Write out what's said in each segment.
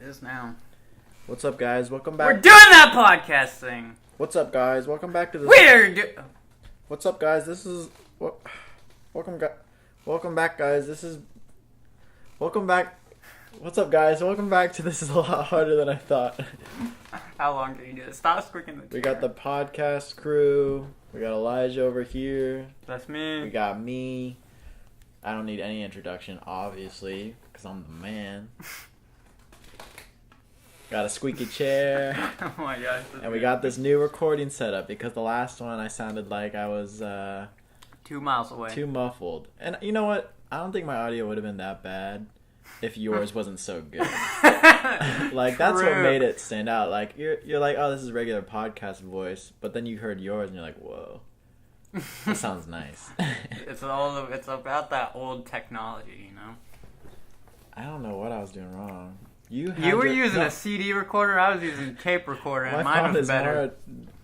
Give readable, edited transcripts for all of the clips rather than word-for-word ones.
It is now. What's up, guys? Welcome back. We're doing that podcast thing. What's up, guys? Welcome back to this. What's up, guys? This is welcome back, guys. Welcome back. What's up, guys? Welcome back to This Is a Lot Harder Than I Thought. How long did you do this? Stop squeaking the chair. We got the podcast crew. We got Elijah over here. That's me. We got me. I don't need any introduction, obviously, because I'm the man. Got a squeaky chair. Oh my gosh. And we got this new recording setup because the last one I sounded like I was 2 miles away. Too muffled. And you know what? I don't think my audio would have been that bad if yours wasn't so good. Like, that's what made it stand out. Like, you're like, oh, this is regular podcast voice, but then you heard yours and you're like, whoa, that sounds nice. It's about that old technology, you know. I don't know what I was doing wrong. You were using a CD recorder. I was using a tape recorder, and mine was better.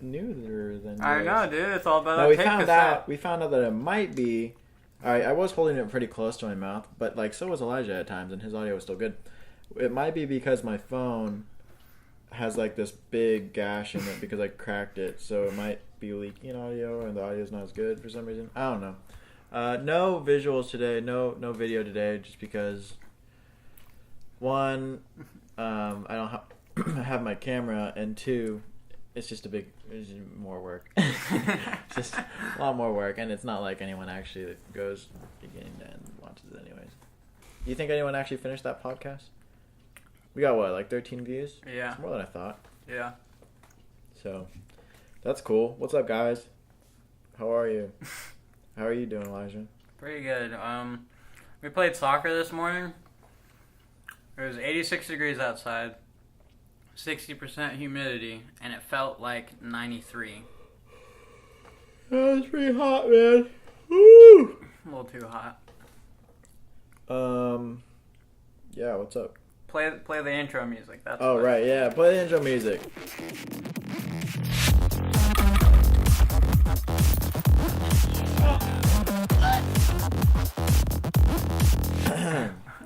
Newer than yours. I know, dude. It's all about that tape cassette. We found out that it might be. Alright, I was holding it pretty close to my mouth, but like so was Elijah at times, and his audio was still good. It might be because my phone has like this big gash in it because I cracked it, so it might be leaking audio, and the audio's not as good for some reason. I don't know. No visuals today. No video today, just because. One, I don't have my camera, and two, it's just more work. It's just a lot more work, and it's not like anyone actually goes beginning to end and watches it anyways. Do you think anyone actually finished that podcast? We got what, like 13 views? Yeah. It's more than I thought. Yeah. So, that's cool. What's up, guys? How are you? How are you doing, Elijah? Pretty good. We played soccer this morning. It was 86 degrees outside, 60% humidity, and it felt like 93. Oh, it's pretty hot, man. Woo! A little too hot. Yeah, what's up? Play the intro music. That's right, yeah. Play the intro music.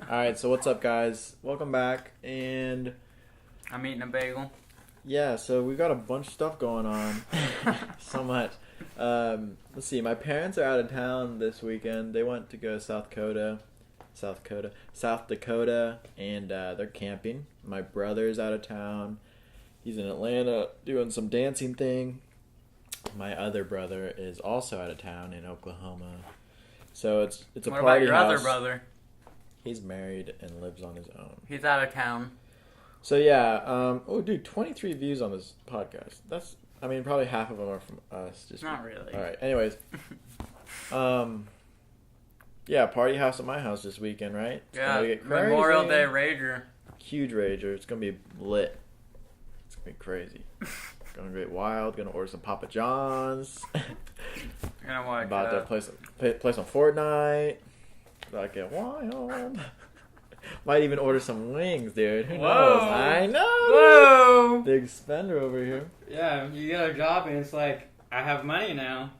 Alright, so what's up, guys? Welcome back, and I'm eating a bagel. Yeah, so we got a bunch of stuff going on. So much. Let's see, my parents are out of town this weekend. They went to go to South Dakota, and they're camping. My brother's out of town. He's in Atlanta doing some dancing thing. My other brother is also out of town in Oklahoma. So it's a what party about your house. other brother? He's married and lives on his own. He's out of town. So yeah, oh dude, 23 views on this podcast. Probably half of them are from us. Not really. Alright, anyways. Yeah, party house at my house this weekend, right? It's yeah, Memorial Day rager. Huge rager. It's gonna be lit. It's gonna be crazy. Gonna get wild. Gonna order some Papa John's. About to play some Fortnite. Like get wild. Might even order some wings, dude. Who knows? I know. Whoa. Big spender over here. Yeah, you get a job and it's like, I have money now.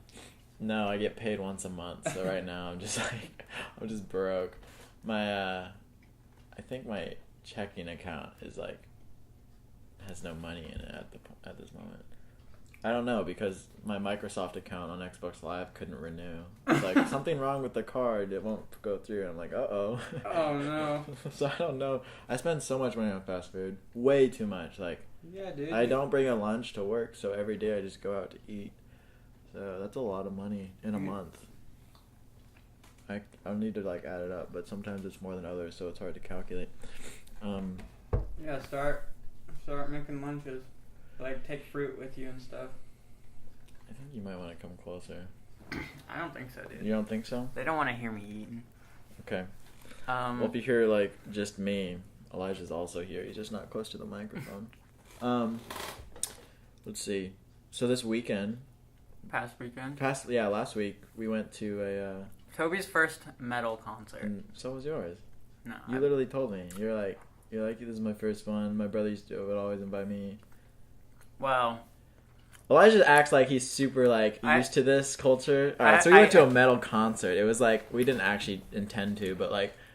No, I get paid once a month. So right now I'm just broke. I think my checking account has no money in it at this moment. I don't know, because my Microsoft account on Xbox Live couldn't renew. It's like, something wrong with the card, it won't go through. And I'm like, uh-oh. Oh, no. So I don't know. I spend so much money on fast food. Way too much. Like, yeah, dude. I don't bring a lunch to work, so every day I just go out to eat. So that's a lot of money in a month. I need to, add it up, but sometimes it's more than others, so it's hard to calculate. Yeah, start making lunches. Take fruit with you and stuff. I think you might want to come closer. I don't think so, dude. You don't think so? They don't want to hear me eating. Okay. Well, if you hear, just me, Elijah's also here. He's just not close to the microphone. Let's see. So this weekend... Last week, we went to a... Toby's first metal concert. And so was yours. No. You literally told me. You're like, this is my first one. My brother would always invite me. Well, Elijah acts like he's super used to this culture. Alright, so we went to a metal concert. It was we didn't actually intend to, but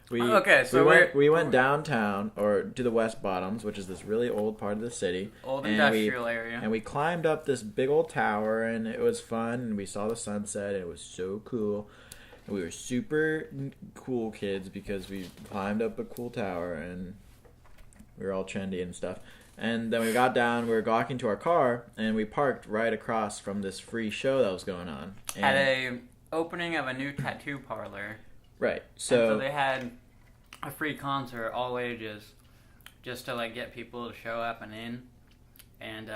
We went downtown, or to the West Bottoms, which is this really old part of the city. Old industrial area. And we climbed up this big old tower, and it was fun, and we saw the sunset, and it was so cool. And we were super cool kids because we climbed up a cool tower, and we were all trendy and stuff. And then we got down, we were walking to our car, and we parked right across from this free show that was going on. And at a opening of a new tattoo parlor. Right. So they had a free concert, all ages, just to like get people to show up and in. And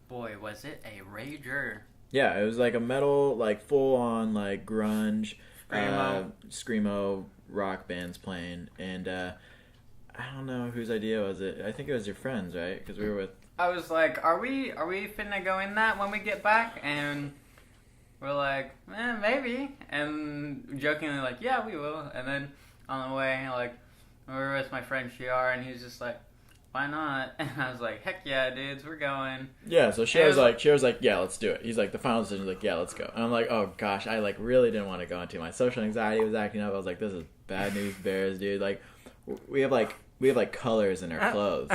boy, was it a rager. Yeah, it was like a metal, like full on like grunge, screamo rock bands playing, and I don't know whose idea was it. I think it was your friends, right? Because we were with. I was like, "Are we finna go in that when we get back?" And we're like, maybe. And jokingly like, yeah, we will. And then on the way, like, we were with my friend Shiar, and he's just like, why not? And I was like, heck yeah, dudes, we're going. Yeah, so Shiar's like, yeah, let's do it. He's like, the final decision is like, yeah, let's go. And I'm like, oh gosh, I like really didn't want to go into. My social anxiety was acting up. I was like, this is bad news bears, dude. Like, we have colors in our clothes.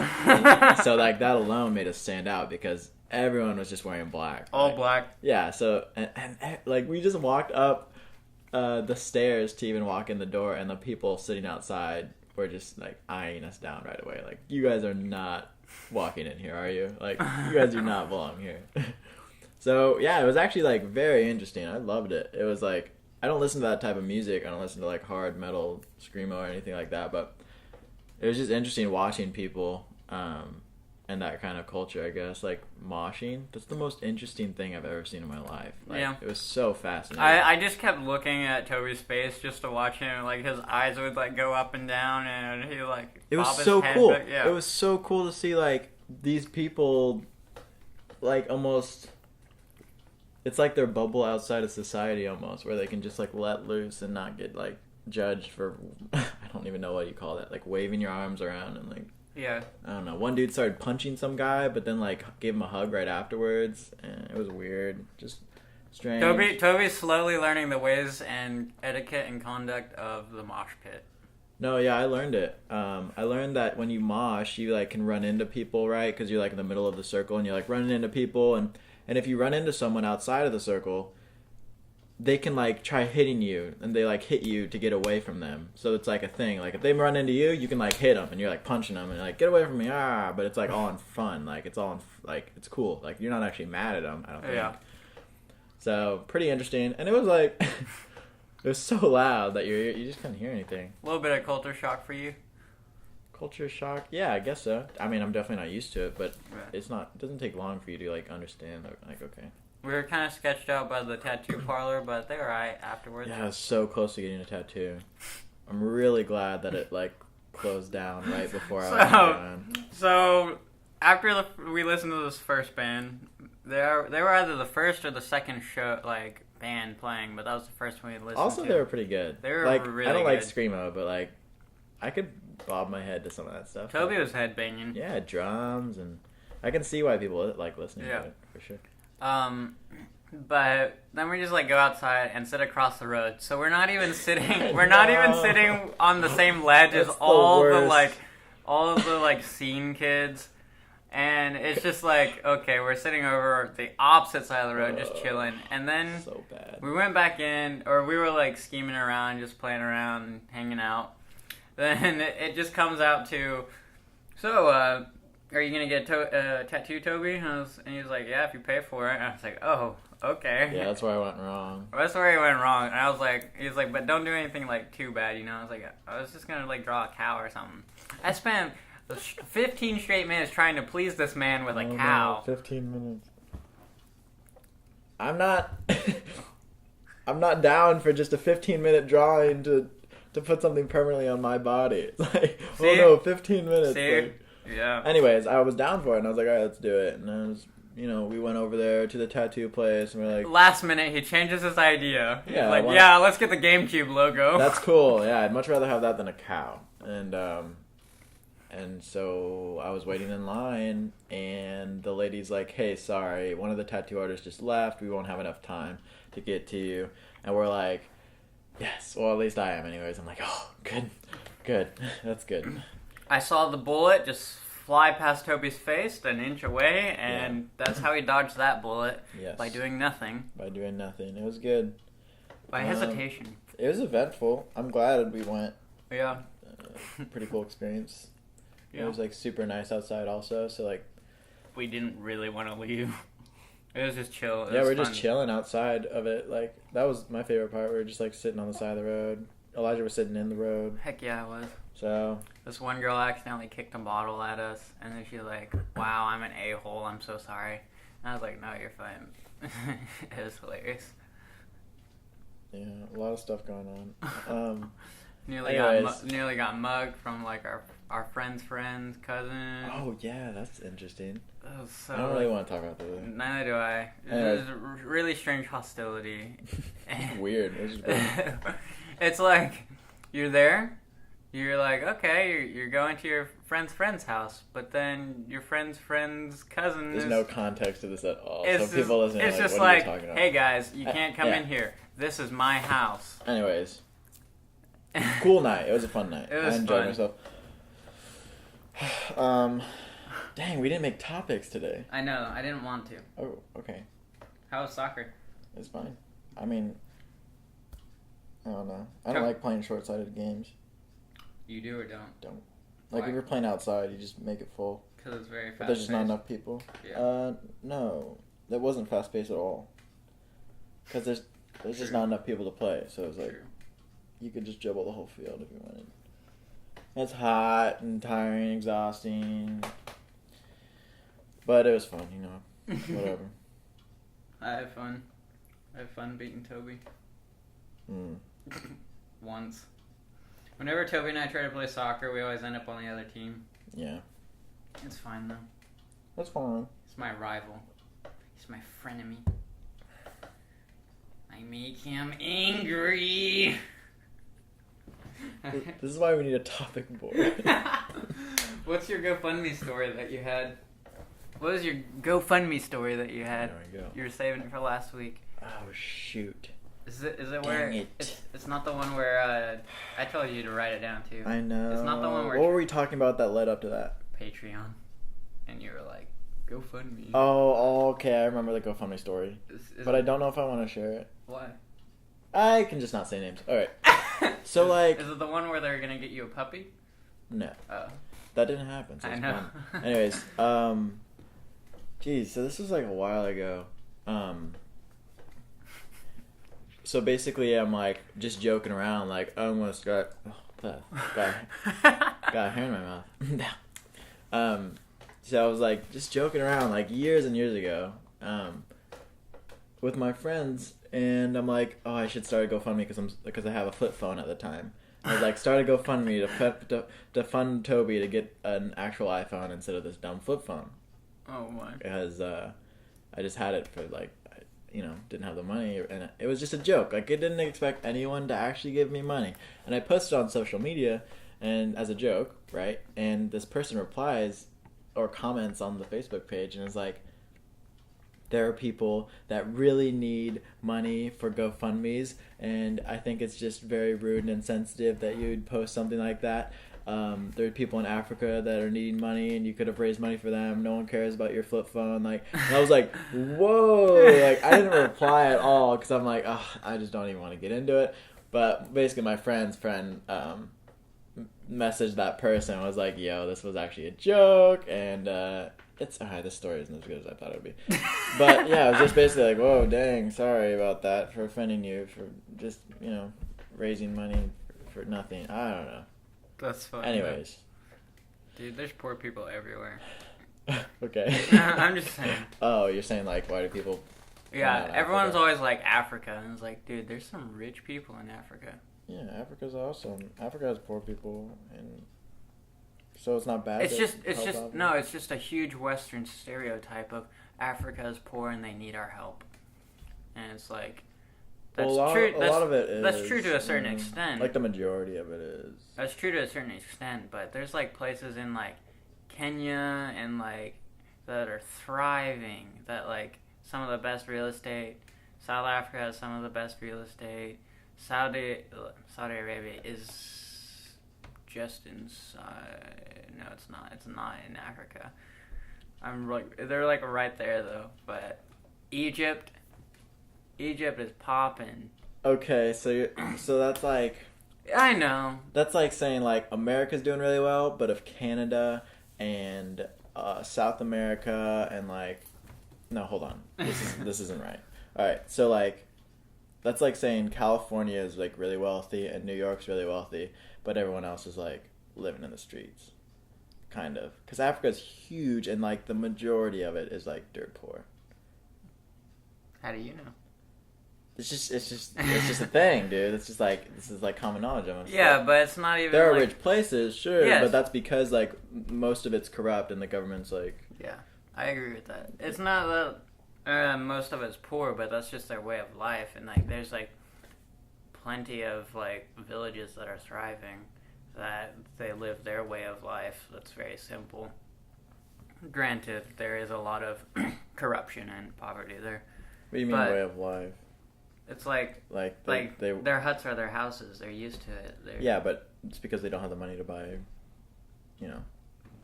So like that alone made us stand out because everyone was just wearing black. All black. Yeah, so, and like, we just walked up the stairs to even walk in the door, and the people sitting outside were just, like, eyeing us down right away. Like, you guys are not walking in here, are you? Like, you guys do not belong here. So, yeah, it was actually, like, very interesting. I loved it. It was, like, I don't listen to that type of music. I don't listen to, like, hard metal, screamo, or anything like that, but it was just interesting watching people, and that kind of culture, I guess, like moshing. That's the most interesting thing I've ever seen in my life. Like, yeah. It was so fascinating. I just kept looking at Toby's face just to watch him. Like, his eyes would, like, go up and down, and he, like, it was so cool. Yeah. It was so cool to see, like, these people, like, almost, it's like their bubble outside of society almost, where they can just, like, let loose and not get, like, judged for, I don't even know what you call that, like, waving your arms around and, like, yeah. I don't know. One dude started punching some guy, but then, like, gave him a hug right afterwards, and it was weird. Just strange. Toby's slowly learning the ways and etiquette and conduct of the mosh pit. No, yeah, I learned it. I learned that when you mosh, you, like, can run into people, right? Because you're, like, in the middle of the circle, and you're, like, running into people, and if you run into someone outside of the circle, they can, like, try hitting you, and they, like, hit you to get away from them. So it's, like, a thing. Like, if they run into you, you can, like, hit them, and you're, like, punching them, and you're like, get away from me, ah! But it's, like, all in fun. Like, it's all in, like, it's cool. Like, you're not actually mad at them, I don't think. Yeah. So, pretty interesting. And it was, like, it was so loud that you just couldn't hear anything. A little bit of culture shock for you? Culture shock? Yeah, I guess so. I mean, I'm definitely not used to it, but it doesn't take long for you to, like, understand, like, okay. We were kind of sketched out by the tattoo parlor, but they were alright afterwards. Yeah, I was so close to getting a tattoo. I'm really glad that it, like, closed down right before I was done. So, after we listened to this first band, they were either the first or the second show, like, band playing, but that was the first one we listened to. Also, they were pretty good. They were like, really good. I don't like screamo, but, like, I could bob my head to some of that stuff. Toby was headbanging. Yeah, drums, and I can see why people like listening to it, for sure. But then we just, like, go outside and sit across the road. So we're not even sitting. We're not even sitting on the same ledge as all of the scene kids. And it's just like, okay, we're sitting over the opposite side of the road, just chilling. And then so bad. We went back in, or we were, like, scheming around, just playing around and hanging out. Then it just comes out to, so, are you going to get a tattoo, Toby? And he was like, yeah, if you pay for it. And I was like, oh, okay. Yeah, that's where I went wrong. That's where he went wrong. And I was like, he was like, but don't do anything, like, too bad, you know? I was like, I was just going to, like, draw a cow or something. I spent 15 straight minutes trying to please this man with a cow. No, 15 minutes. I'm not down for just a 15-minute drawing to put something permanently on my body. It's like, see? Oh no, 15 minutes. See? Like, yeah. Anyways, I was down for it, and I was like, all right, let's do it. And I was, we went over there to the tattoo place, and we're like... Last minute, he changes his idea. He's yeah, like, yeah, let's get the GameCube logo. That's cool. Yeah, I'd much rather have that than a cow. And so I was waiting in line, and the lady's like, hey, sorry, one of the tattoo artists just left. We won't have enough time to get to you. And we're like, yes. Well, at least I am anyways. I'm like, oh, good. Good. That's good. I saw the bullet just fly past Toby's face an inch away, and that's how he dodged that bullet. Yes. By doing nothing. By doing nothing. It was good. By hesitation. It was eventful. I'm glad we went. Yeah. Pretty cool experience. Yeah. It was like super nice outside also, so like we didn't really want to leave. It was just chill. Yeah, we're just chilling outside of it. Like that was my favorite part. We were just like sitting on the side of the road. Elijah was sitting in the road. Heck yeah, I was. So this one girl accidentally kicked a bottle at us, and then she's like, "Wow, I'm an a-hole. I'm so sorry." And I was like, "No, you're fine." It was hilarious. Yeah, a lot of stuff going on. Nearly got mugged from like our friend's cousin. Oh yeah, that's interesting. That was so. I don't really want to talk about that. Neither do I. It was really strange hostility. Weird. It was just weird. It's like you're there. You're like, okay, you're going to your friend's house, but then your friend's cousin. There's no context to this at all. It's so people listening, it's like, just what are you like, talking about? hey guys, you can't come in here. This is my house. Anyways, cool night. It was a fun night. It was I enjoyed fun. myself. Dang, we didn't make topics today. I know. I didn't want to. Oh, okay. How was soccer? It's fine. I mean, I don't know. I don't like playing short-sighted games. You do or don't? Don't. Like, Why? if you're playing outside, you just make it full. Because it's very fast. But there's just not enough people. Yeah. No. That wasn't fast-paced at all. Because there's just not enough people to play. So it's like, True. You could just dribble the whole field if you wanted. It's hot and tiring, exhausting. But it was fun, you know. Whatever. I had fun. I had fun beating Toby. Once. Whenever Toby and I try to play soccer, we always end up on the other team. Yeah. It's fine, though. That's fine. He's my rival. He's my frenemy. I make him angry. This is why we need a topic board. What's your GoFundMe story that you had? What was your GoFundMe story that you had? There we go. You were saving it for last week. Oh, shoot. Is it where Dang it. It's not the one where I told you to write it down too. I know. It's not the one where What were we talking about that led up to that? Patreon, and you were like, GoFundMe. Oh, okay. I remember the GoFundMe story. But I don't know if I want to share it. Why? I can just not say names. All right. So like, is it the one where they're gonna get you a puppy? No. Oh. That didn't happen. So I it's know. fun. Anyways, geez, so this was like a while ago. So basically, I'm like just joking around, like I almost got a hair in my mouth. So I was like just joking around, like years and years ago, with my friends, and I'm like, oh, I should start a GoFundMe because I have a flip phone at the time. I was like, start a GoFundMe to fund Toby to get an actual iPhone instead of this dumb flip phone. Oh my. Because I just had it for like, didn't have the money, and it was just a joke. Like, I didn't expect anyone to actually give me money. And I posted on social media, and as a joke, right? And this person replies or comments on the Facebook page and is like, there are people that really need money for GoFundMes, and I think it's just very rude and insensitive that you'd post something like that. There are people in Africa that are needing money, and you could have raised money for them. No one cares about your flip phone. Like, and I was like, whoa! Like, I didn't reply at all because I'm like, oh, I just don't even want to get into it. But basically, my friend's friend messaged that person and was like, yo, this was actually a joke, and it's alright. This story isn't as good as I thought it would be. But yeah, it was just basically like, whoa, dang, sorry about that for offending you, for just raising money for nothing. I don't know. That's funny. Anyways. Dude, there's poor people everywhere. Okay. I'm just saying. Oh, you're saying like, why do people? Yeah, everyone's always like Africa, and it's like, dude, there's some rich people in Africa. Yeah, Africa's awesome. Africa has poor people, and so it's not bad. It's just a huge Western stereotype of Africa is poor and they need our help, and it's like that's true. A lot of it is. That's true to a certain extent. Like the majority of it is. That's true to a certain extent, but there's like places in like Kenya and like that are thriving. That like some of the best real estate. South Africa has some of the best real estate. Saudi Arabia is just inside. No, it's not. It's not in Africa. They're like right there though. But Egypt is popping. Okay, so that's like. I know. That's like saying like America's doing really well, but if Canada and South America and like, no, hold on, this isn't right. All right, so like, that's like saying California is like really wealthy and New York's really wealthy, but everyone else is like living in the streets, kind of. Because Africa's huge and like the majority of it is like dirt poor. How do you know? It's just a thing, dude. It's just like, this is like common knowledge. Yeah, but it's not even. There are like, rich places, sure, yes. but that's because like most of it's corrupt and the government's like. Yeah, I agree with that. It's not that most of it's poor, but that's just their way of life, and like there's like plenty of like villages that are thriving, that they live their way of life. That's very simple. Granted, there is a lot of corruption and poverty there. What do you mean way of life? It's like their huts are their houses. They're used to it. Yeah, but it's because they don't have the money to buy, you know.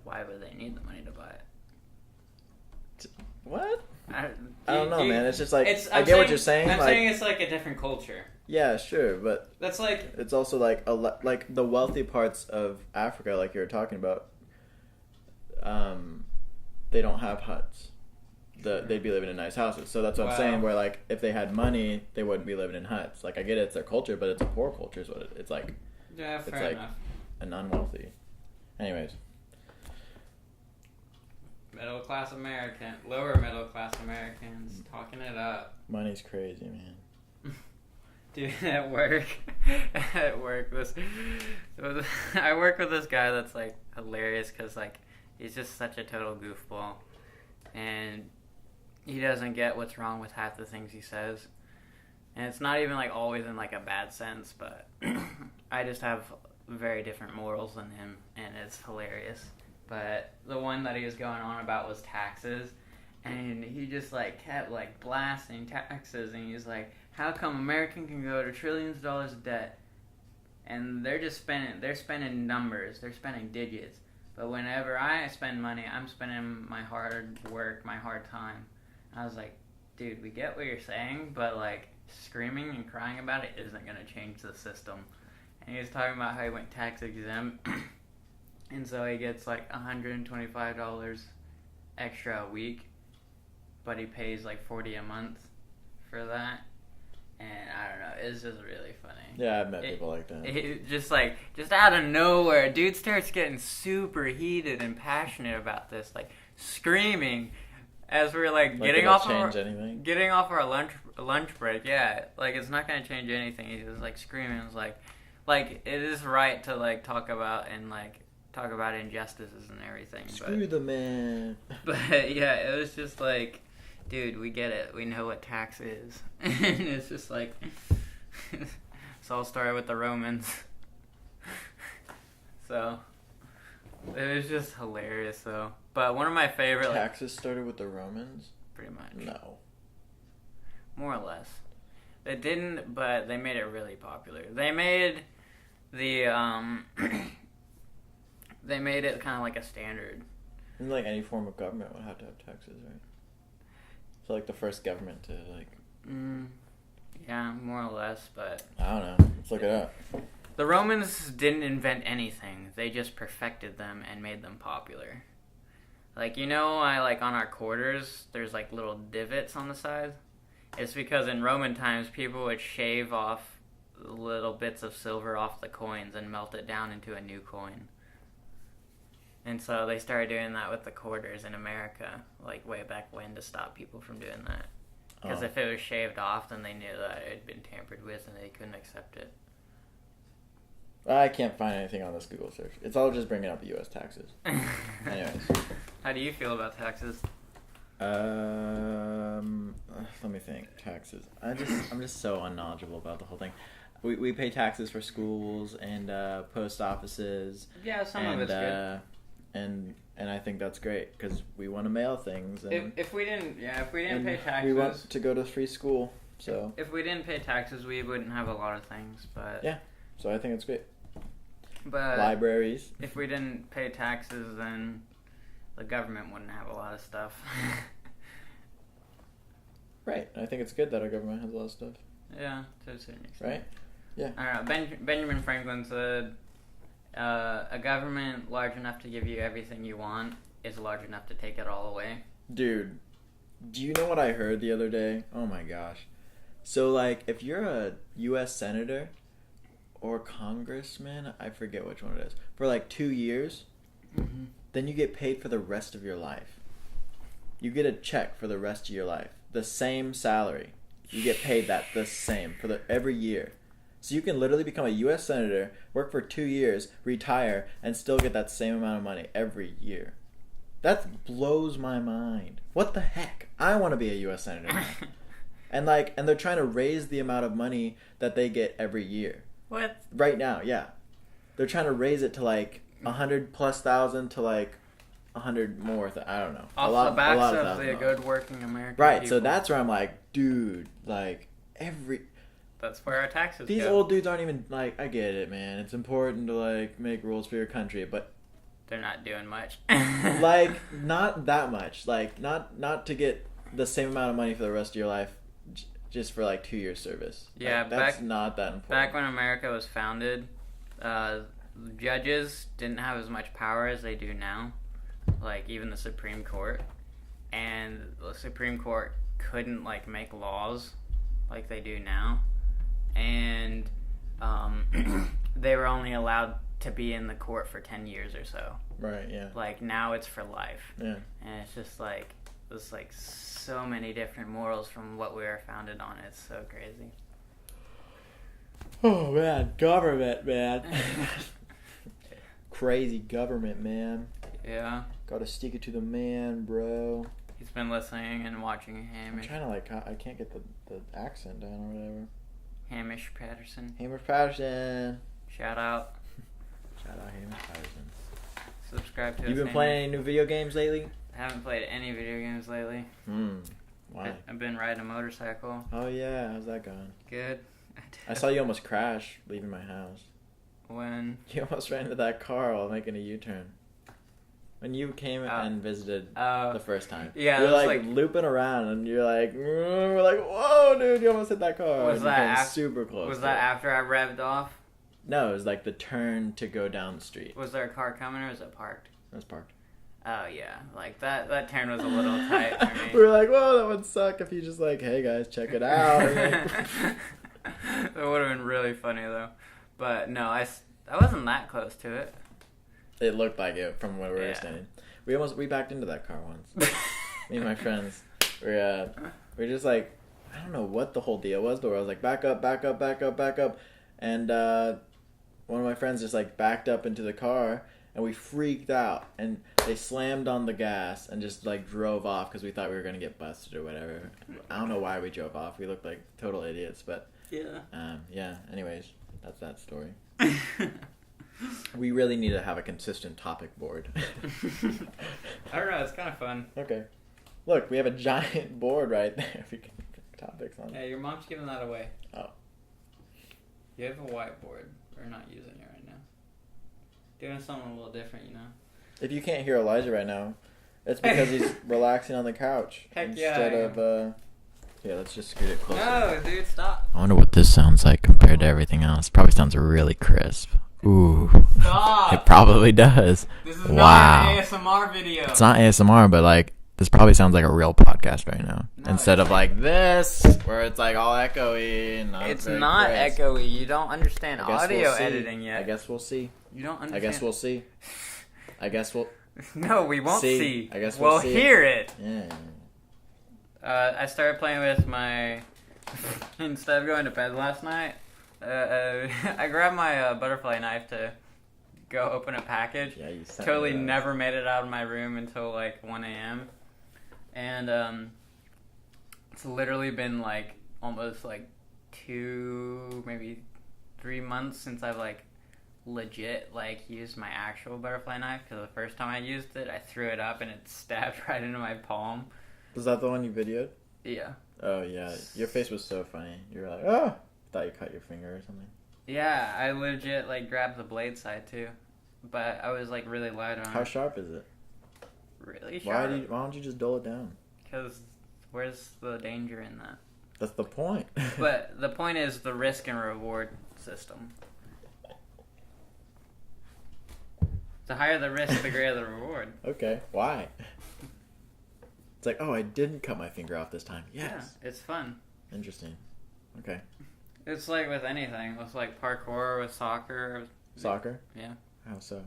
Why would they need the money to buy it? What? I don't know, man. It's just like, I get what you're saying. I'm saying it's like a different culture. Yeah, sure, but that's like, it's also like like the wealthy parts of Africa, like you were talking about. They don't have huts. They'd be living in nice houses. So that's what I'm saying, where like if they had money, they wouldn't be living in huts. Like I get it, it's their culture, but it's a poor culture is what it's like. Yeah, fair it's enough. Like an unwealthy. Anyways. Middle class American, lower middle class Americans talking it up. Money's crazy, man. Dude, at work, I work with this guy that's like hilarious because like he's just such a total goofball, and he doesn't get what's wrong with half the things he says, and it's not even like always in like a bad sense, but I just have very different morals than him, and it's hilarious. But the one that he was going on about was taxes, and he just like kept like blasting taxes, and he's like, how come American can go to trillions of dollars of debt, and they're spending numbers, they're spending digits, but whenever I spend money, I'm spending my hard work, my hard time. I was like, dude, we get what you're saying, but like screaming and crying about it isn't gonna change the system. And he was talking about how he went tax exempt, and so he gets like $125 extra a week, but he pays like $40 a month for that. And I don't know, it's just really funny. Yeah, I've met people like that. It just out of nowhere, dude starts getting super heated and passionate about this, like screaming as we're like getting off our lunch break. Yeah, like it's not gonna change anything. He was like screaming. It was like it is right to like talk about injustices and everything. Screw the man. But yeah, it was just like, dude, we get it. We know what tax is. And it's just like, it's all started with the Romans. So, it was just hilarious, though. But one of my favorite... Taxes started with the Romans? Pretty much. No. More or less. They didn't, but they made it really popular. They made the, they made it kind of like a standard. And like any form of government would have to have taxes, right? So like the first government to like... Yeah, more or less, but... I don't know. Let's look it up. The Romans didn't invent anything. They just perfected them and made them popular. Like, you know, on our quarters, there's like little divots on the side. It's because in Roman times, people would shave off little bits of silver off the coins and melt it down into a new coin. And so they started doing that with the quarters in America, like way back when, to stop people from doing that. Because if it was shaved off, then they knew that it had been tampered with and they couldn't accept it. I can't find anything on this Google search. It's all just bringing up U.S. taxes. Anyways. How do you feel about taxes? Let me think. Taxes. I'm just so unknowledgeable about the whole thing. We pay taxes for schools and post offices. Yeah, some of it's good. And I think that's great because we want to mail things. And if we didn't pay taxes, we want to go to free school. So if we didn't pay taxes, we wouldn't have a lot of things. But yeah, so I think it's great. But libraries. if we didn't pay taxes, then the government wouldn't have a lot of stuff. Right. I think it's good that our government has a lot of stuff. Yeah, to a certain extent. Right? Yeah. I don't know. Benjamin Franklin said, a government large enough to give you everything you want is large enough to take it all away. Dude, do you know what I heard the other day? Oh my gosh. So, like, if you're a U.S. senator or congressman, I forget which one it is, for like 2 years, then you get paid for the rest of your life. You get a check for the rest of your life. The same salary. You get paid that the same for every year. So you can literally become a U.S. senator, work for 2 years, retire, and still get that same amount of money every year. That blows my mind. What the heck? I want to be a U.S. senator now. And they're trying to raise the amount of money that they get every year. What? Right now, yeah. They're trying to raise it to like 100,000+ to like 100 more. I don't know. Off the backs of the good working American right, people. so that's where I'm like, dude, like that's where our taxes these go. old dudes aren't even like, I get it, man. It's important to like make rules for your country, but they're not doing much. like not that much. Like not to get the same amount of money for the rest of your life just for like 2 years service. Yeah, like, that's not that important. Back when America was founded, judges didn't have as much power as they do now. Like even the Supreme Court, and the Supreme Court couldn't like make laws like they do now, and they were only allowed to be in the court for 10 years or so. Right. Yeah. Like now it's for life. Yeah. And it's just like there's like so many different morals from what we were founded on. It's so crazy. Oh man, government, man. Crazy government, man. Yeah. Gotta stick it to the man, bro. He's been listening and watching Hamish. I'm trying to I can't get the accent down or whatever. Hamish Patterson. Hamish Patterson. Shout out. Shout out Hamish Patterson. Subscribe to us. You been playing any new video games lately? I haven't played any video games lately. Why? I've been riding a motorcycle. Oh yeah, how's that going? Good. I saw you almost crash leaving my house. When? You almost ran into that car while making a U-turn. When you came and visited the first time. Yeah, you're like looping around and you're like, we're like, whoa, dude, you almost hit that car. Was that super close? Was that after I revved off? No, it was like the turn to go down the street. Was there a car coming or was it parked? It was parked. Oh yeah, like that turn was a little tight for me. We were like, whoa, that would suck if you just like, hey guys, check it out. That would have been really funny though. But no, I wasn't that close to it. It looked like it from where we were standing. We backed into that car once. Me and my friends. We're just like, I don't know what the whole deal was, but I was like, back up, back up, back up, back up. And one of my friends just like backed up into the car and we freaked out. And they slammed on the gas and just like drove off because we thought we were going to get busted or whatever. I don't know why we drove off. We looked like total idiots, but yeah, anyways, that's that story. We really need to have a consistent topic board. I don't know, it's kind of fun. Okay. Look, we have a giant board right there. We can pick topics on. Yeah, your mom's giving that away. Oh. You have a whiteboard. We're not using it right now. Doing something a little different, you know? If you can't hear Elijah right now, it's because he's relaxing on the couch. Heck instead of, yeah, let's just scoot it closer. No, dude, stop. I wonder what this sounds like compared to everything else. Probably sounds really crisp. Ooh. Stop. It probably does. This is not an ASMR video. It's not ASMR, but like, this probably sounds like a real podcast right now. No, instead of like this, where it's like all echoey and it's not crisp. Echoey. You don't understand audio editing yet. I guess we'll see. You don't understand. I guess we'll see. I guess we'll... No, we won't see. I guess we'll see. Hear it. Yeah. I started playing with my... Instead of going to bed last night, I grabbed my butterfly knife to go open a package. Yeah, you sent totally never made it out of my room until like 1 a.m. And it's literally been like almost like 2, maybe 3 months since I've like legit like used my actual butterfly knife, because the first time I used it, I threw it up and it stabbed right into my palm. Was that the one you videoed? Yeah. Oh yeah, your face was so funny. You were like, oh, I thought you cut your finger or something. Yeah, I legit like grabbed the blade side too, but I was like really light on How it. sharp is it? Really sharp. Why don't you just dull it down? Because where's the danger in that? That's the point. But the point is the risk and reward system. The higher the risk, the greater the reward. Okay, why? It's like, oh, I didn't cut my finger off this time. Yes. Yeah, it's fun. Interesting. Okay. It's like with anything. With like parkour, with soccer. Soccer? Yeah. How so?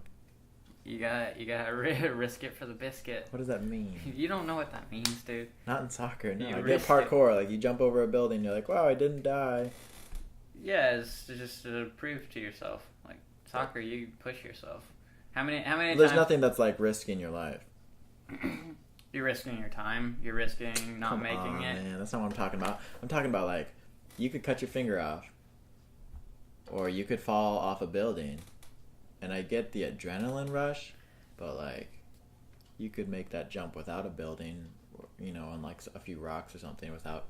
You gotta risk it for the biscuit. What does that mean? You don't know what that means, dude. Not in soccer, no. You I get risk parkour, like you jump over a building, you're like, wow, I didn't die. Yeah, it's just to prove to yourself. Like soccer, you push yourself. How many There's times nothing that's like risking your life. you're risking your time, you're risking not Come making on, it. Man, that's not what I'm talking about. I'm talking about like, you could cut your finger off, or you could fall off a building, and I get the adrenaline rush, but like, you could make that jump without a building, or, on like a few rocks or something without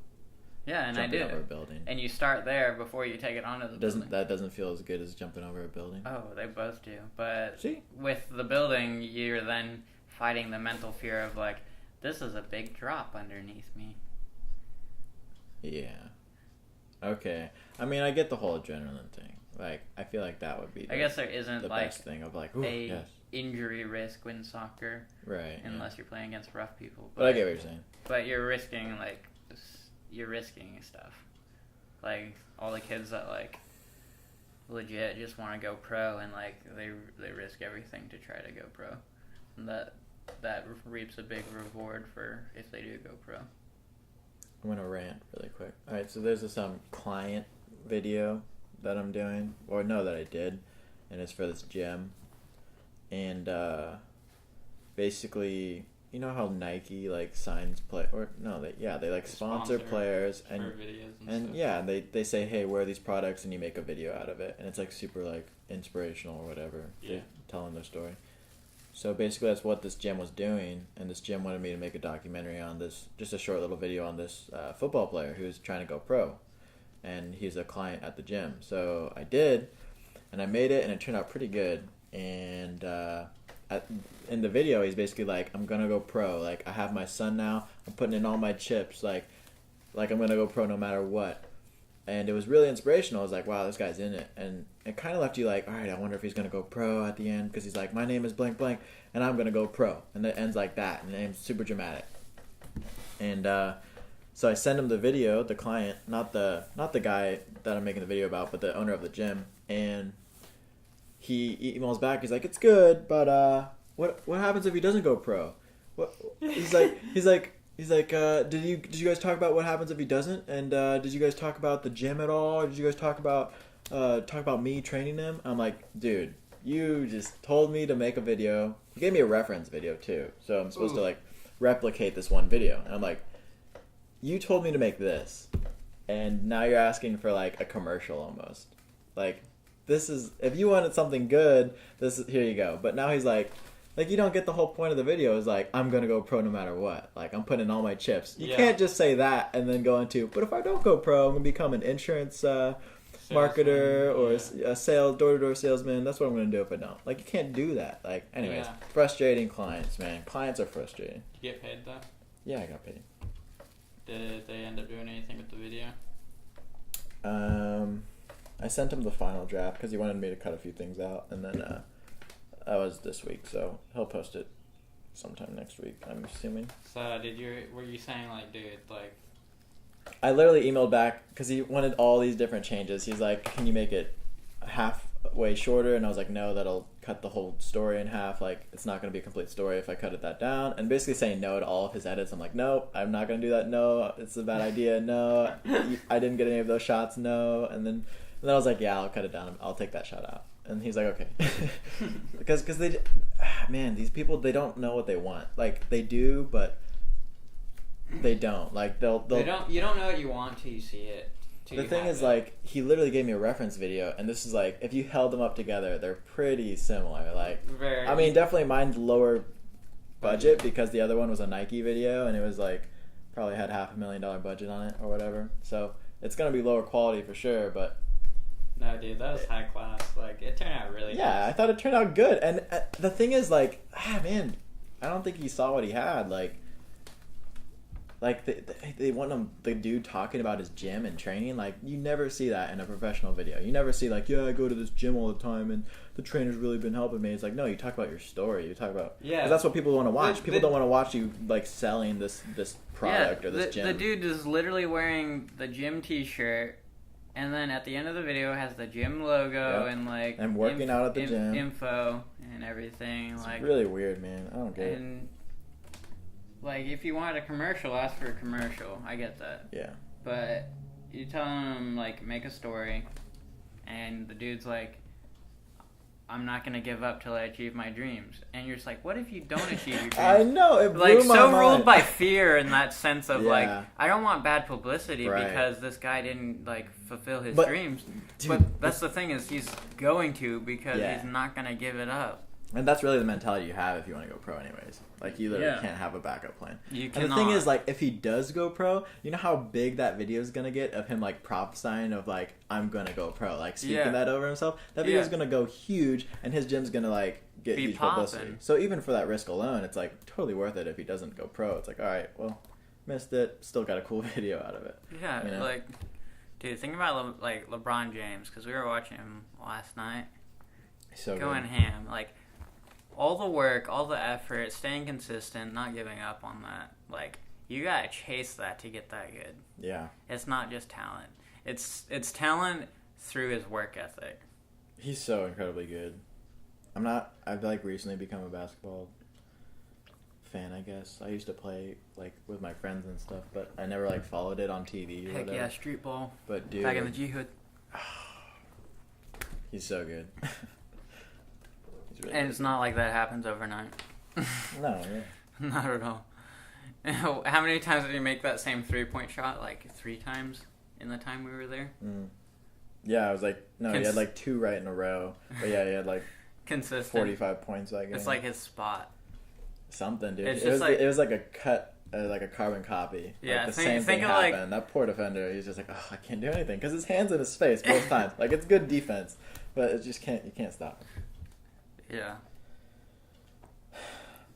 Yeah, and I jumping do. over a building. And you start there before you take it onto the building. That doesn't feel as good as jumping over a building? Oh, they both do. But See? with the building, you're then fighting the mental fear of like, this is a big drop underneath me. Yeah. Okay. I mean, I get the whole adrenaline thing. Like, I feel like that would be I guess there isn't the like best thing of like, ooh, a yes. injury risk when soccer, Right. unless you're playing against rough people. But I get what you're saying. But you're risking stuff. Like all the kids that like legit just want to go pro and like they risk everything to try to go pro. And that reaps a big reward for if they do go pro. I'm gonna rant really quick. All right, so there's this client video that I'm doing, or no, that I did, and it's for this gym, and basically, you know how Nike like signs play, or no, they like sponsor players and videos and stuff. yeah, they say, hey, wear these products, and you make a video out of it, and it's like super like inspirational or whatever. Yeah. They're telling their story. So basically that's what this gym was doing, and this gym wanted me to make a documentary on this, just a short little video on this football player who's trying to go pro, and he's a client at the gym. So I did, and I made it, and it turned out pretty good. And in the video, he's basically like, I'm gonna go pro. Like, I have my son now. I'm putting in all my chips. Like I'm gonna go pro no matter what. And it was really inspirational. I was like, wow, this guy's in it. And it kind of left you like, all right, I wonder if he's going to go pro at the end. Because he's like, my name is blank blank, and I'm going to go pro. And it ends like that. And the name's super dramatic. And so I send him the video, the client, not the guy that I'm making the video about, but the owner of the gym. And he emails back. He's like, it's good, but what happens if he doesn't go pro? What? He's like, did you guys talk about what happens if he doesn't? And did you guys talk about the gym at all? Or did you guys talk about me training him? I'm like, dude, you just told me to make a video. You gave me a reference video too, so I'm supposed to like replicate this one video. And I'm like, you told me to make this, and now you're asking for like a commercial almost. Like, this is, if you wanted something good, here you go. But now he's like, you don't get the whole point of the video is like, I'm going to go pro no matter what. Like, I'm putting in all my chips. You can't just say that and then go into, but if I don't go pro, I'm going to become an insurance marketer or a door-to-door salesman. That's what I'm going to do if I don't. Like, you can't do that. Like, anyways, frustrating clients, man. Clients are frustrating. You get paid though? Yeah, I got paid. Did they end up doing anything with the video? I sent him the final draft because he wanted me to cut a few things out, and then that was this week, so he'll post it sometime next week, I'm assuming. So were you saying like, dude, like, I literally emailed back because he wanted all these different changes. He's like, can you make it halfway shorter? And I was like, no, that'll cut the whole story in half. Like, it's not going to be a complete story if I cut it that down. And basically saying no to all of his edits. I'm like, no, I'm not going to do that. No, it's a bad idea. No, I didn't get any of those shots. No. And then I was like, yeah, I'll cut it down. I'll take that shot out. And he's like, okay. because they, man, these people, they don't know what they want. Like, they do, but they don't. Like, they'll you don't know what you want till you see it. The thing is, like, he literally gave me a reference video, and this is like, if you held them up together, they're pretty similar. Like, very. I mean, definitely mine's lower budget because the other one was a Nike video, and it was like, probably had $500,000 budget on it or whatever. So it's gonna be lower quality for sure, but No, dude, that was high class. Like, it turned out really Yeah, nice. I thought it turned out good. And the thing is, like, man, I don't think he saw what he had. Like they want him, the dude talking about his gym and training. Like, you never see that in a professional video. You never see, like, yeah, I go to this gym all the time and the trainer's really been helping me. It's like, no, you talk about your story. You talk about, because that's what people want to watch. People don't want to watch you, like, selling this product or this gym. The dude is literally wearing the gym t-shirt, and then at the end of the video has the gym logo and, like, and working out at the gym info and everything. It's like, really weird, man. I don't get it. Like, if you wanted a commercial, ask for a commercial. I get that. Yeah. But you tell him, like, make a story, and the dude's like, I'm not going to give up till I achieve my dreams. And you're just like, what if you don't achieve your dreams? I know, it blew like, my so mind. ruled by fear in that sense of, like, Yeah. I don't want bad publicity Right. because this guy didn't, like, fulfill his But, dreams. dude, but that's the thing is he's going to because Yeah. he's not going to give it up. And that's really the mentality you have if you want to go pro anyways. Like, you literally Yeah. can't have a backup plan. You And cannot. the thing is, like, if he does go pro, you know how big that video is going to get of him, like, prophesying of, like, I'm going to go pro. Like, speaking that over himself. That video is going to go huge, and his gym's going to, like, get huge publicity. So even for that risk alone, it's, like, totally worth it if he doesn't go pro. It's like, all right, well, missed it. Still got a cool video out of it. Yeah, you know? like, dude, think about, like, LeBron James, because we were watching him last night. So going good. ham. Like, all the work, all the effort, staying consistent, not giving up on that. Like, you gotta chase that to get that good. Yeah. It's not just talent. It's talent through his work ethic. He's so incredibly good. I've, like, recently become a basketball fan, I guess. I used to play, like, with my friends and stuff, but I never, like, followed it on TV or Heck whatever. yeah, street ball. But, dude. Back in the G-Hood. He's so good. And it's not like that happens overnight. No, yeah. Not at all. How many times did he make that same 3-point shot? Like 3 times in the time we were there? Yeah, I was like, no, he had like 2 right in a row. But yeah, he had like consistent 45 points that game. It's like his spot. Something, dude. It's It was just like- it was like a cut, like a carbon copy. Yeah, like the think- same thing think of, like- happened. That poor defender, he's just like, oh, I can't do anything because his hands in his face both times. Like, it's good defense, but it just you can't stop him. Yeah.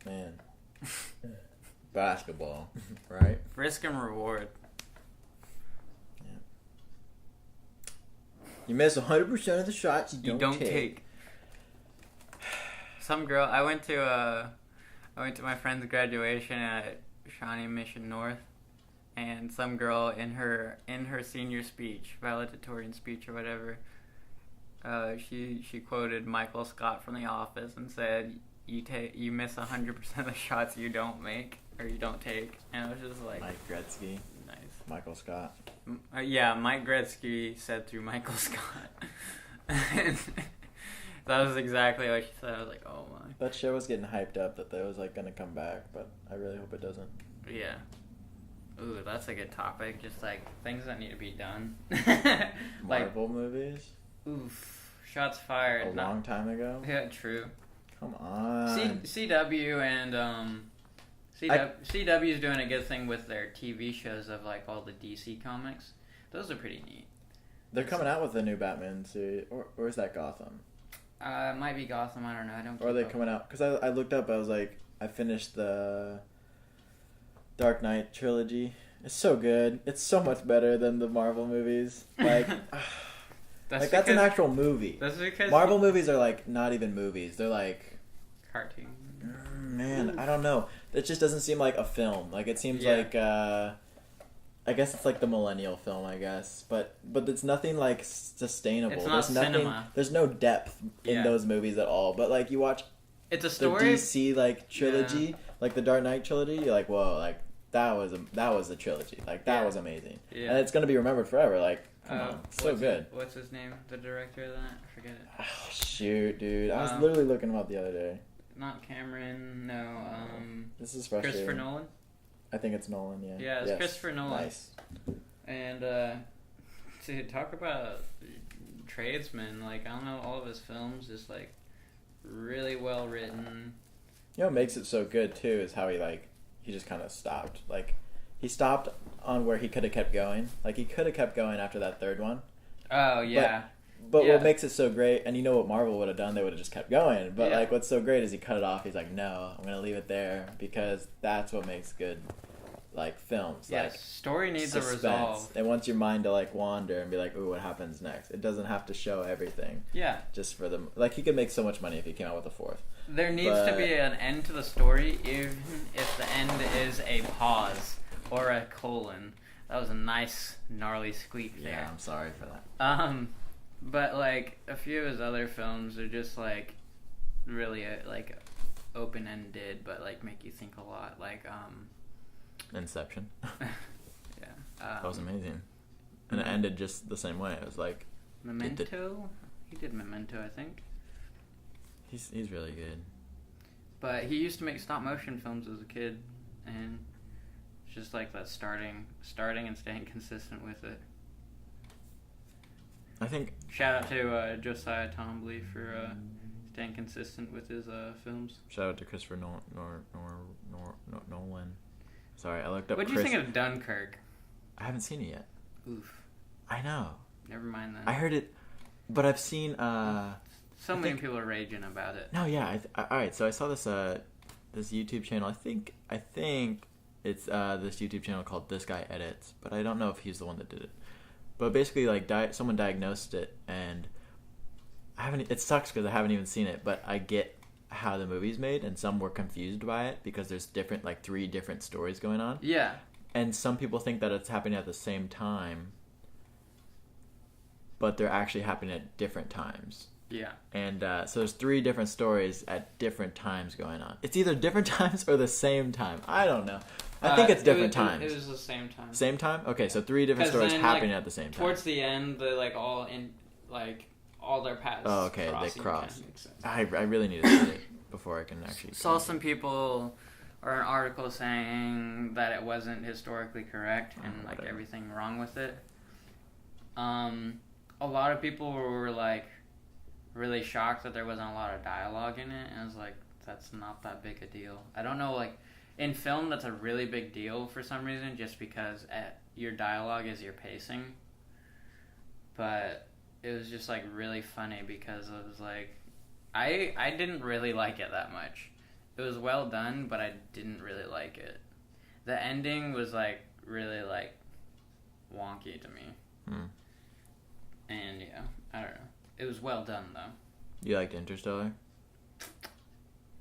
Man. Basketball, right? Risk and reward. Yeah. You miss 100% of the shots you don't take. Some girl. I went to my friend's graduation at Shawnee Mission North, and some girl in her senior speech, valedictorian speech or whatever, she quoted Michael Scott from The Office and said, "You miss 100% of the shots you don't make or you don't take," and I was just like, Mike Gretzky. nice. Michael Scott. Yeah, Mike Gretzky said through Michael Scott. And that was exactly what she said. I was like, oh my. That show was getting hyped up that was like gonna come back, but I really hope it doesn't. Yeah. Ooh, that's a good topic. Just like things that need to be done. Marvel movies? Oof. Shots fired. A long time ago? Yeah, true. Come on. CW and CW's doing a good thing with their TV shows of like all the DC comics. Those are pretty neat. They're coming out with a new Batman series, or is that Gotham? It might be Gotham. I don't know. I don't. Or are they coming out? Because I looked up. I was like, I finished the Dark Knight trilogy. It's so good. It's so much better than the Marvel movies. Like, that's an actual movie. That's because Marvel movies are like not even movies. They're like cartoon. Man, I don't know. It just doesn't seem like a film. Like it seems like I guess it's like the millennial film, I guess. But it's nothing like sustainable. It's not cinema. There's no depth in those movies at all. But like you watch it's a story. The DC like trilogy, like the Dark Knight trilogy, you're like, whoa, like that was the trilogy. Like that was amazing. Yeah. And it's gonna be remembered forever. Like, come on, so good. What's his name? The director of that? I forget it. Oh shoot, dude! I was literally looking him up the other day. Not Cameron. No. This is frustrating. Christopher Nolan. I think it's Nolan. Yeah. Yeah, it's Christopher Nolan. Nice. And to talk about tradesman, like I don't know, all of his films just like really well written. You know what makes it so good too is how he just kind of stopped. Like he stopped on where he could have kept going. Like he could have kept going after that third one. Oh yeah. But Yeah. what makes it so great, and you know what Marvel would have done, they would have just kept going. But Yeah. like, what's so great is he cut it off. He's like, no, I'm gonna leave it there because that's what makes good, like, films. Yes, Like, story needs a suspense. resolve. It wants your mind to like wander and be like, ooh, what happens next? It doesn't have to show everything. Yeah. Just for them, like, he could make so much money if he came out with a fourth. There needs to be an end to the story, even if the end is a pause or a colon. That was a nice gnarly squeak there. Yeah, I'm sorry for that. But like a few of his other films are just like really like open ended, but like make you think a lot. Like Inception. yeah, That was amazing, and it ended just the same way. It was like Memento. He did Memento, I think. he's really good. But he used to make stop motion films as a kid, and it's just like that starting and staying consistent with it. I think Shout out to Josiah Tombly for staying consistent with his films. shout out to Christopher Nolan. Sorry, I looked up. What do you think of Dunkirk? I haven't seen it yet. Oof. I know. Never mind that. I heard it, but I've seen. So many people are raging about it. No, yeah. All right, so I saw this this YouTube channel. I think it's this YouTube channel called This Guy Edits, but I don't know if he's the one that did it. But basically, like, someone diagnosed it, and I haven't. It sucks because I haven't even seen it, but I get how the movie's made, and some were confused by it because there's different, like, 3 different stories going on. Yeah. And some people think that it's happening at the same time, but they're actually happening at different times. Yeah. And so there's 3 different stories at different times going on. It's either different times or the same time. I don't know. I think it's different times. It was the same time. Same time? Okay, so 3 different stories then, happening like, at the same time. Towards the end, they like all in like all their paths. Oh, okay, they crossing cross. kind of makes sense. I really need to see it before I can actually. Saw some people or an article saying that it wasn't historically correct and like whatever. everything wrong with it. A lot of people were like really shocked that there wasn't a lot of dialogue in it, and I was like, that's not that big a deal. I don't know, like in film that's a really big deal for some reason, just because your dialogue is your pacing. But it was just like really funny because it was like I didn't really like it that much. It was well done, but I didn't really like it. The ending was like really like wonky to me. And yeah, I don't know. It was well done though. You liked Interstellar?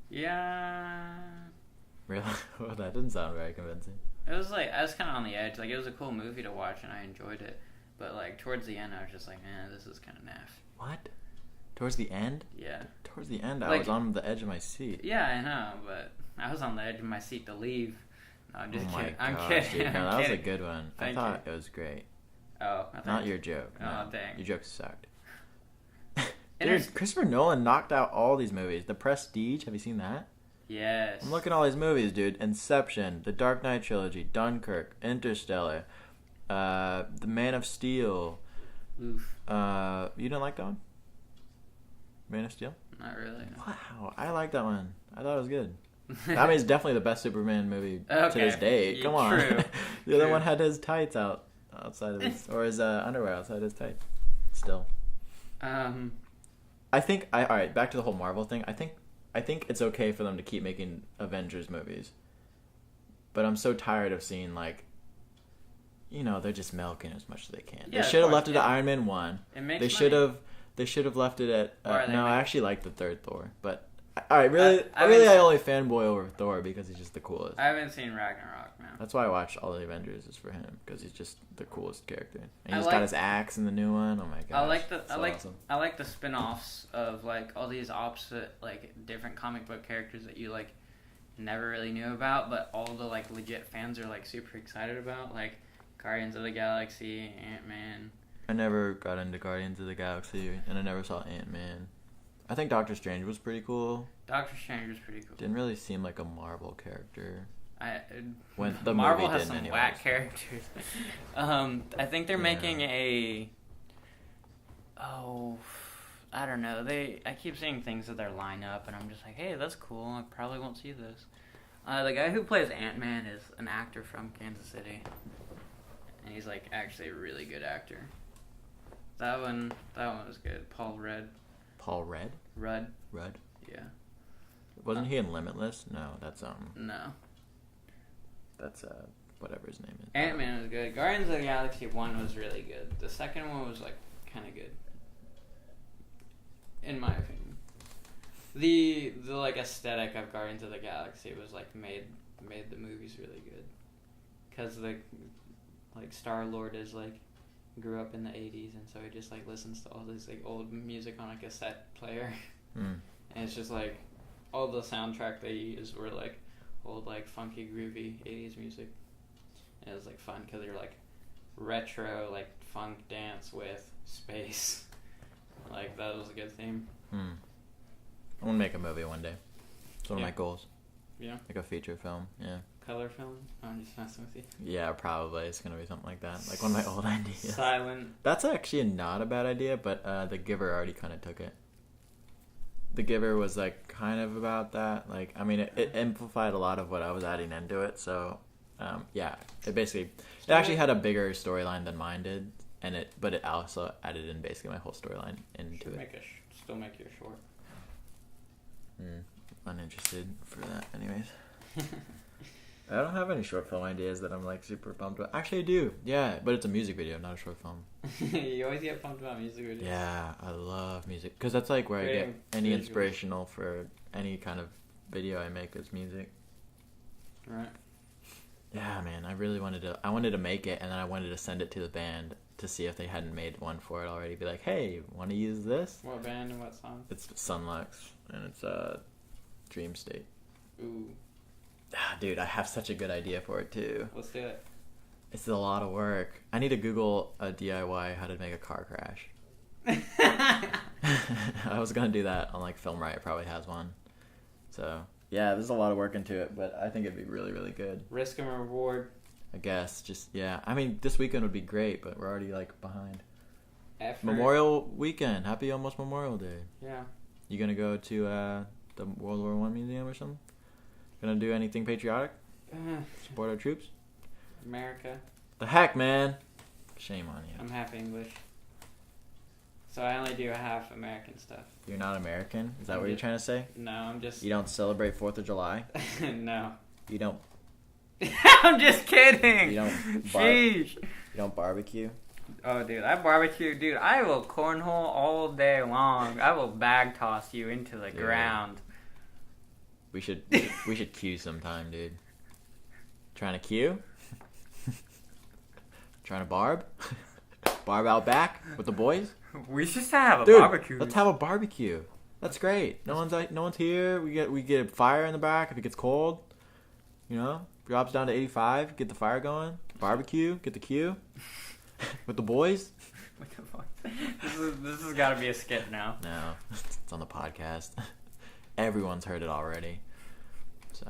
Yeah. Really? Well, that didn't sound very convincing. It was like, I was kind of on the edge. Like, it was a cool movie to watch and I enjoyed it. But like, towards the end, I was just like, man, this is kind of naff. What? Towards the end? Yeah. Towards the end, I Like- was on the edge of my seat. Yeah, I know, but I was on the edge of my seat to leave. No, I'm just Oh my kidding. I'm gosh, kidding. dude. No, I'm that was a kidding. good one. Thank I thought it was great. Oh, I thought Not your joke. Oh, No. dang. Your joke sucked. Inter- Dude, Christopher Nolan knocked out all these movies. The Prestige, have you seen that? Yes. I'm looking at all these movies, dude. Inception, The Dark Knight Trilogy, Dunkirk, Interstellar, The Man of Steel. Oof. You didn't like that one? Man of Steel? Not really. No. Wow, I like that one. I thought it was good. I mean, it's definitely the best Superman movie to Okay. this day. Yeah, Come on. true. The other True. one had his tights outside of his, or his underwear outside his tights. Still. I think all right, back to the whole Marvel thing. I think it's okay for them to keep making Avengers movies. But I'm so tired of seeing like they're just milking as much as they can. Yeah, They should have of course, left it yeah. at Iron Man 1. It makes They should have left it at Why are they no, I making- actually like the third Thor, but all right, really I I only fanboy over Thor because he's just the coolest. I haven't seen Ragnarok now. That's why I watch all the Avengers is for him because he's just the coolest character. And I he's like- got his axe in the new one. Oh my god! I like the spin-offs of like all these opposite like different comic book characters that you like never really knew about, but all the like legit fans are like super excited about, like Guardians of the Galaxy, Ant-Man. I never got into Guardians of the Galaxy, and I never saw Ant-Man. I think Doctor Strange was pretty cool. Doctor Strange was pretty cool. Didn't really seem like a Marvel character. When the Marvel movie has didn't some anyways. whack characters. I think they're making a. Oh, I don't know. I keep seeing things that they're line up, and I'm just like, hey, that's cool. I probably won't see this. The guy who plays Ant-Man is an actor from Kansas City, and he's like actually a really good actor. That one was good. Paul Rudd. Paul Rudd? Rudd. Yeah. Wasn't he in Limitless? No, that's No. That's whatever his name is. Ant-Man was good. Guardians of the Galaxy 1 was really good. The second one was like kind of good, in my opinion. The like aesthetic of Guardians of the Galaxy was like made the movies really good, because the like Star-Lord is like grew up in the 80s, and so he just like listens to all this like old music on a cassette player. And it's just like all the soundtrack they used were like old like funky groovy 80s music, and it was like fun because they're like retro like funk dance with space. Like that was a good theme. I want to make a movie one day. It's one of my goals. Yeah. Like a feature film. Yeah. Color film? I'm just messing with you. Yeah, probably. It's going to be something like that. Like one of my old ideas. Silent. That's actually not a bad idea, but The Giver already kind of took it. The Giver was like kind of about that. Like, I mean, it amplified a lot of what I was adding into it. So, yeah, it actually had a bigger storyline than mine did, but it also added in basically my whole storyline into it. Still make your short. Uninterested for that, anyways. I don't have any short film ideas that I'm like super pumped about. Actually, I do. Yeah, but it's a music video, not a short film. You always get pumped about music videos. Yeah, I love music because that's like where I get any inspirational for any kind of video I make is music. Right. Yeah, man, I really wanted to make it, and then I wanted to send it to the band to see if they hadn't made one for it already. Be like, hey, want to use this? What band and what song? It's Sunlux, and it's Dream State. Ooh. Dude, I have such a good idea for it too. Let's do it. It's a lot of work. I need to Google a DIY how to make a car crash. I was gonna do that on like Film Right. It probably has one. So yeah, there's a lot of work into it, but I think it'd be really, really good. Risk and reward. I guess just yeah. I mean, this weekend would be great, but we're already like behind. Effort. Memorial weekend. Happy almost Memorial Day. Yeah. You gonna go to the World War I Museum or something? Gonna do anything patriotic? Support our troops? America. The heck, man! Shame on you. I'm half English, so I only do half American stuff. You're not American? Is that what you're trying to say? No, I'm just... You don't celebrate 4th of July? No. You don't... I'm just kidding! You don't barbecue? Oh, dude, I barbecue. Dude, I will cornhole all day long. I will bag toss you into the ground. We should queue sometime, dude. Trying to queue? Trying to barb? Barb out back with the boys? We should have a Dude, barbecue. Let's have a barbecue. That's great. No one's here. We get a fire in the back if it gets cold. You know, drops down to 85. Get the fire going. Barbecue. Get the queue with the boys. What the fuck? This has got to be a skit now. No, it's on the podcast. Everyone's heard it already. So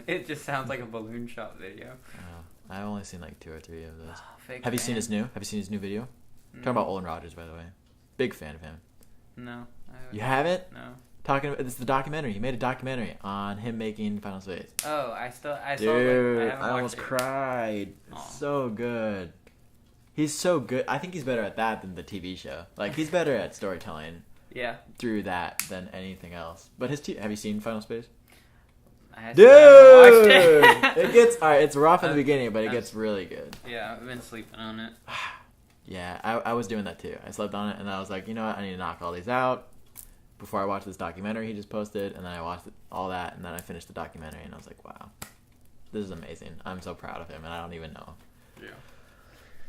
it just sounds like a balloon shot video. I've only seen like 2 or 3 of those. Have you seen his new video? Talking about Olin Rogers, by the way. Big fan of him. No. You haven't? No. It's the documentary. He made a documentary on him making Final Space. Oh, I saw Dude, it. I almost cried. It's so good. He's so good. I think he's better at that than the TV show. Like, he's better at storytelling. Yeah. Through that than anything else. But have you seen Final Space? Dude! It gets alright. It's rough in the beginning, but it gets really good. Yeah, I've been sleeping on it. Yeah, I was doing that too. I slept on it, and I was like, you know what? I need to knock all these out before I watch this documentary he just posted. And then I watched all that, and then I finished the documentary, and I was like, wow, this is amazing. I'm so proud of him, and I don't even know. Yeah,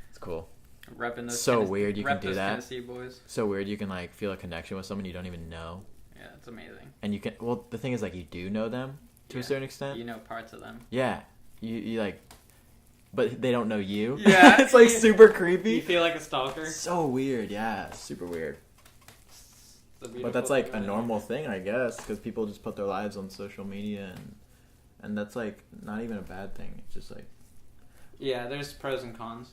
it's cool. Repping those weird you can do that. Tennessee boys. So weird you can like feel a connection with someone you don't even know. Yeah, it's amazing. And you can. Well, the thing is, like, you do know them to a certain extent. You know parts of them. Yeah, you like, but they don't know you. Yeah, it's like super creepy. You feel like a stalker. So weird. Yeah, super weird. But that's like a normal thing, I guess, because people just put their lives on social media, and that's like not even a bad thing. It's just like. Yeah, there's pros and cons.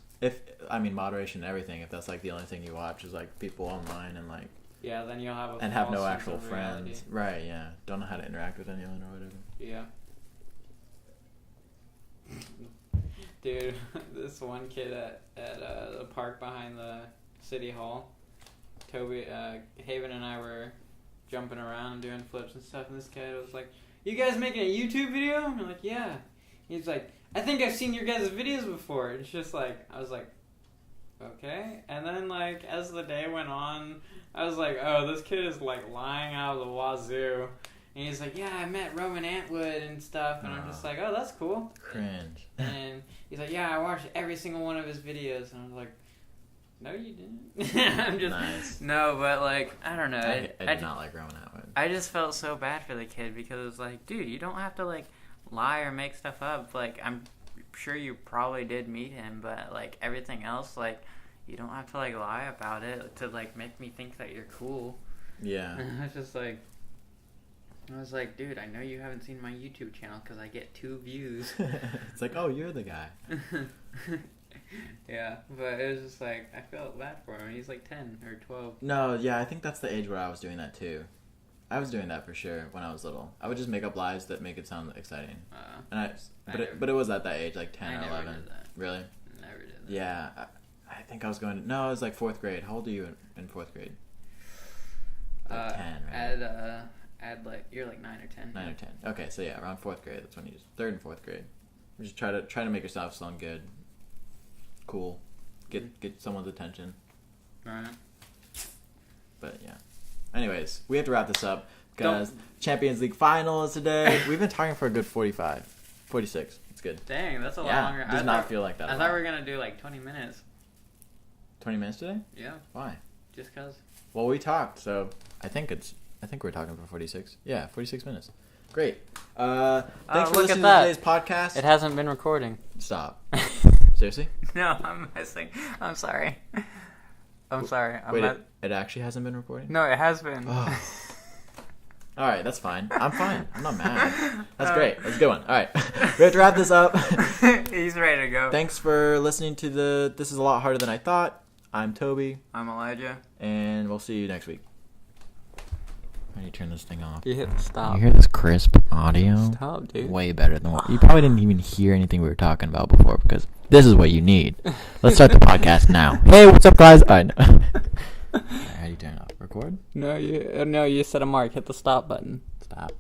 Moderation and everything. If that's like the only thing you watch is like people online and like. Yeah, then you'll have have no actual friends. Right, yeah. Don't know how to interact with anyone or whatever. Yeah. Dude, this one kid at the park behind the city hall, Toby, Haven and I were jumping around doing flips and stuff, and this kid was like, "You guys making a YouTube video?" And I'm like, "Yeah." He's like, "I think I've seen your guys' videos before." It's just like, I was like, okay. And then like as the day went on, I was like, oh, this kid is like lying out of the wazoo. And he's like, yeah, I met Roman Antwood and stuff. And I'm just like, oh, that's cool. Cringe. And he's like, yeah, I watched every single one of his videos. And I was like, no, you didn't. I'm just Nice. No, but like I don't know. I did not like Roman Atwood. I just felt so bad for the kid because it was like, dude, you don't have to like lie or make stuff up. Like I'm sure you probably did meet him, but like everything else, like you don't have to like lie about it to like make me think that you're cool. Yeah. And I was like, dude, I know you haven't seen my YouTube channel because I get 2 views. It's like, oh, you're the guy. Yeah, but it was just like, I felt bad for him. He's like 10 or 12. No, yeah, I think that's the age where I was doing that too. I was doing that for sure when I was little. I would just make up lies that make it sound exciting. But it was at that age, like 10 or 11. Did that. Really? Never did that. Yeah, I think I was going. No, it was like 4th grade. How old are you in 4th grade? Like 10, right? Add like you're like 9 or 10. 9 or 10. Okay, so yeah, around 4th grade. That's when you just 3rd and 4th grade. You just try to make yourself sound good, cool, get someone's attention. Right. But yeah. Anyways, we have to wrap this up because Champions League final is today. We've been talking for a good 46. It's good. Dang, that's a lot Yeah, longer. does not feel like that. I thought we were gonna do like 20 minutes. 20 minutes today? Yeah. Why? Just cause. Well, we talked, so I think we're talking for 46. Yeah, 46 minutes. Great. Thanks for listening to today's podcast. It hasn't been recording. Stop. Seriously? No, I'm messing. I'm sorry. I'm sorry. Wait, it actually hasn't been recording? No, it has been. Oh. All right, that's fine. I'm fine. I'm not mad. That's great. That's a good one. All right. We have to wrap this up. He's ready to go. Thanks for listening to This is a lot harder than I thought. I'm Toby. I'm Elijah. And we'll see you next week. How do you turn this thing off? You hit stop. You hear this crisp audio? Stop, dude. Way better than what... You probably didn't even hear anything we were talking about before because this is what you need. Let's start the podcast now. Hey, what's up, guys? How do you turn it off? Record? No, you set a mark. Hit the stop button. Stop.